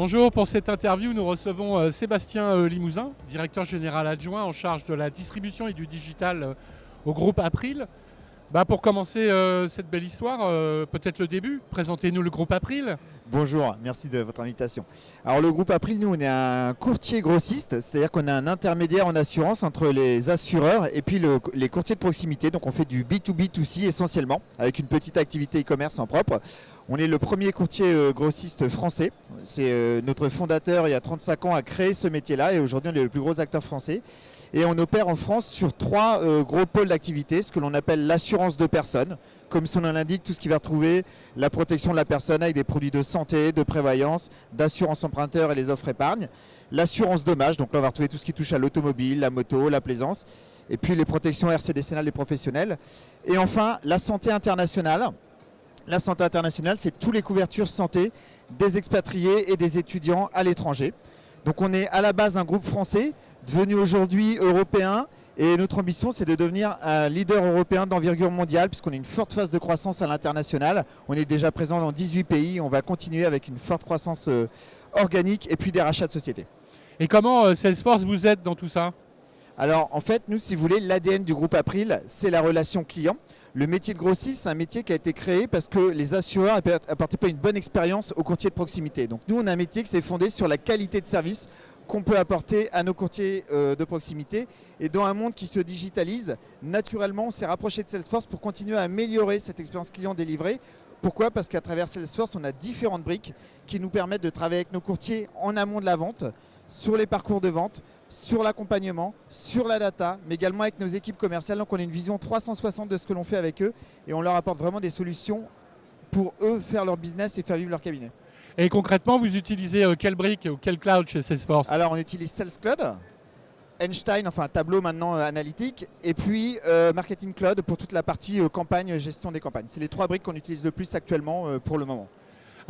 Bonjour, pour cette interview, nous recevons Sébastien Limousin, directeur général adjoint en charge de la distribution et du digital au groupe April. Pour commencer cette belle histoire, peut-être le début, présentez-nous le groupe April. Bonjour, merci de votre invitation. Alors le groupe April, nous on est un courtier grossiste, c'est-à-dire qu'on a un intermédiaire en assurance entre les assureurs et puis les courtiers de proximité. Donc on fait du B2B2C essentiellement, avec une petite activité e-commerce en propre. On est le premier courtier grossiste français. C'est notre fondateur il y a 35 ans a créé ce métier-là et aujourd'hui on est le plus gros acteur français. Et on opère en France sur trois gros pôles d'activité, ce que l'on appelle l'assurance de personnes. Comme son nom l'indique, tout ce qui va retrouver la protection de la personne avec des produits de santé, de prévoyance, d'assurance emprunteur et les offres épargne. L'assurance dommage, donc là on va retrouver tout ce qui touche à l'automobile, la moto, la plaisance. Et puis les protections RC décennales des professionnels. Et enfin, la santé internationale. La santé internationale, c'est toutes les couvertures santé des expatriés et des étudiants à l'étranger. Donc on est à la base un groupe français, devenu aujourd'hui européen. Et notre ambition, c'est de devenir un leader européen d'envergure mondiale, puisqu'on a une forte phase de croissance à l'international. On est déjà présent dans 18 pays. On va continuer avec une forte croissance organique et puis des rachats de sociétés. Et comment Salesforce vous aide dans tout ça ? Alors en fait, nous, si vous voulez, l'ADN du groupe April, c'est la relation client. Le métier de grossiste, c'est un métier qui a été créé parce que les assureurs n'apportaient pas une bonne expérience aux courtiers de proximité. Donc nous, on a un métier qui s'est fondé sur la qualité de service qu'on peut apporter à nos courtiers de proximité. Et dans un monde qui se digitalise, naturellement, on s'est rapproché de Salesforce pour continuer à améliorer cette expérience client délivrée. Pourquoi ? Parce qu'à travers Salesforce, on a différentes briques qui nous permettent de travailler avec nos courtiers en amont de la vente, sur les parcours de vente, sur l'accompagnement, sur la data, mais également avec nos équipes commerciales. Donc on a une vision 360 de ce que l'on fait avec eux et on leur apporte vraiment des solutions pour eux faire leur business et faire vivre leur cabinet. Et concrètement, vous utilisez quelle brique ou quel cloud chez Salesforce ? Alors on utilise Sales Cloud, Einstein, enfin Tableau maintenant analytique, et puis Marketing Cloud pour toute la partie campagne, gestion des campagnes. C'est les trois briques qu'on utilise le plus actuellement pour le moment.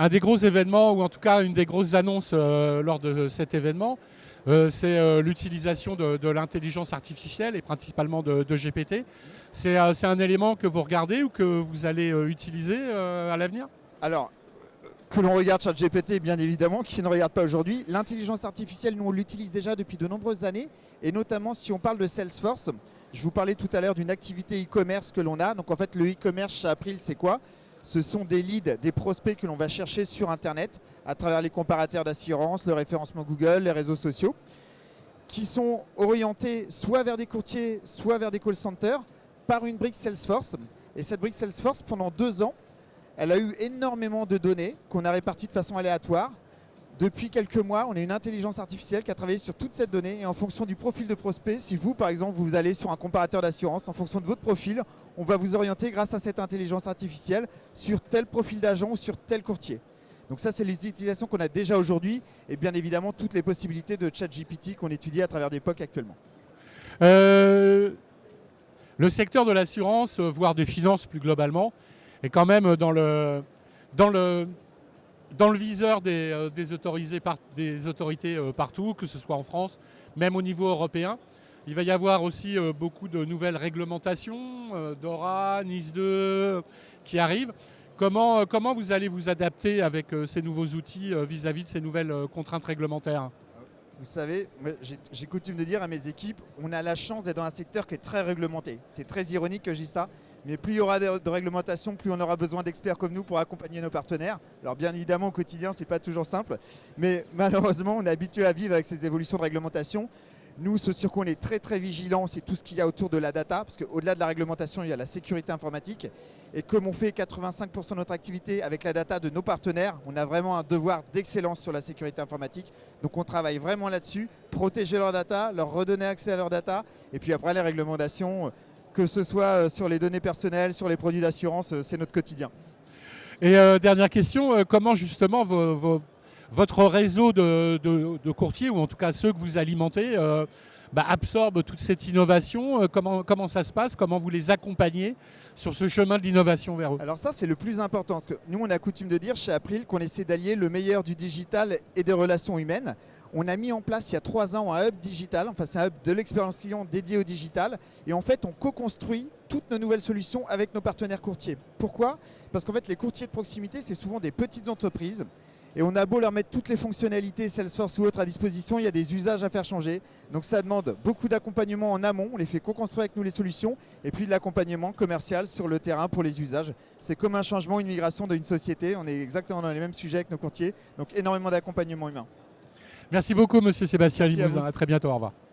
Un des gros événements, ou en tout cas une des grosses annonces lors de cet événement, c'est l'utilisation de l'intelligence artificielle et principalement de GPT. C'est un élément que vous regardez ou que vous allez utiliser à l'avenir ? Alors, que l'on regarde ChatGPT, bien évidemment, qui ne regarde pas aujourd'hui. L'intelligence artificielle, nous, on l'utilise déjà depuis de nombreuses années, et notamment si on parle de Salesforce. Je vous parlais tout à l'heure d'une activité e-commerce que l'on a. Donc en fait, le e-commerce chez April, c'est quoi ? Ce sont des leads, des prospects que l'on va chercher sur Internet à travers les comparateurs d'assurance, le référencement Google, les réseaux sociaux, qui sont orientés soit vers des courtiers, soit vers des call centers par une brique Salesforce. Et cette brique Salesforce, pendant 2 ans, elle a eu énormément de données qu'on a réparties de façon aléatoire. Depuis quelques mois, on a une intelligence artificielle qui a travaillé sur toute cette donnée et en fonction du profil de prospect, si vous, par exemple, vous allez sur un comparateur d'assurance, en fonction de votre profil, on va vous orienter grâce à cette intelligence artificielle sur tel profil d'agent ou sur tel courtier. Donc ça, c'est l'utilisation qu'on a déjà aujourd'hui et bien évidemment toutes les possibilités de ChatGPT qu'on étudie à travers des POC actuellement. Le secteur de l'assurance, voire des finances plus globalement, est quand même dans le viseur des autorités partout, que ce soit en France, même au niveau européen. Il va y avoir aussi beaucoup de nouvelles réglementations, DORA, NIS2, qui arrivent. Comment vous allez vous adapter avec ces nouveaux outils vis-à-vis de ces nouvelles contraintes réglementaires ? Vous savez, j'ai coutume de dire à mes équipes, on a la chance d'être dans un secteur qui est très réglementé. C'est très ironique que je dise ça, mais plus il y aura de réglementation, plus on aura besoin d'experts comme nous pour accompagner nos partenaires. Alors bien évidemment, au quotidien, ce n'est pas toujours simple, mais malheureusement, on est habitué à vivre avec ces évolutions de réglementation. Nous, ce sur quoi on est très très vigilant, c'est tout ce qu'il y a autour de la data, parce qu'au-delà de la réglementation, il y a la sécurité informatique. Et comme on fait 85% de notre activité avec la data de nos partenaires, on a vraiment un devoir d'excellence sur la sécurité informatique. Donc on travaille vraiment là-dessus, protéger leur data, leur redonner accès à leur data, et puis après les réglementations, que ce soit sur les données personnelles, sur les produits d'assurance, c'est notre quotidien. Et dernière question, comment justement votre réseau de courtiers, ou en tout cas ceux que vous alimentez, absorbent toute cette innovation ? Comment ça se passe ? Comment vous les accompagnez sur ce chemin de l'innovation vers eux ? Alors ça, c'est le plus important, parce que nous, on a coutume de dire chez April qu'on essaie d'allier le meilleur du digital et des relations humaines. On a mis en place il y a 3 ans un hub digital, enfin c'est un hub de l'expérience client dédié au digital. Et en fait, on co-construit toutes nos nouvelles solutions avec nos partenaires courtiers. Pourquoi ? Parce qu'en fait, les courtiers de proximité, c'est souvent des petites entreprises Et on a beau leur mettre toutes les fonctionnalités Salesforce ou autres à disposition, il y a des usages à faire changer. Donc ça demande beaucoup d'accompagnement en amont. On les fait co-construire avec nous les solutions. Et puis de l'accompagnement commercial sur le terrain pour les usages. C'est comme un changement, une migration d'une société. On est exactement dans les mêmes sujets avec nos courtiers. Donc énormément d'accompagnement humain. Merci beaucoup, monsieur Sébastien Merci à Limousin. vous. À très bientôt. Au revoir.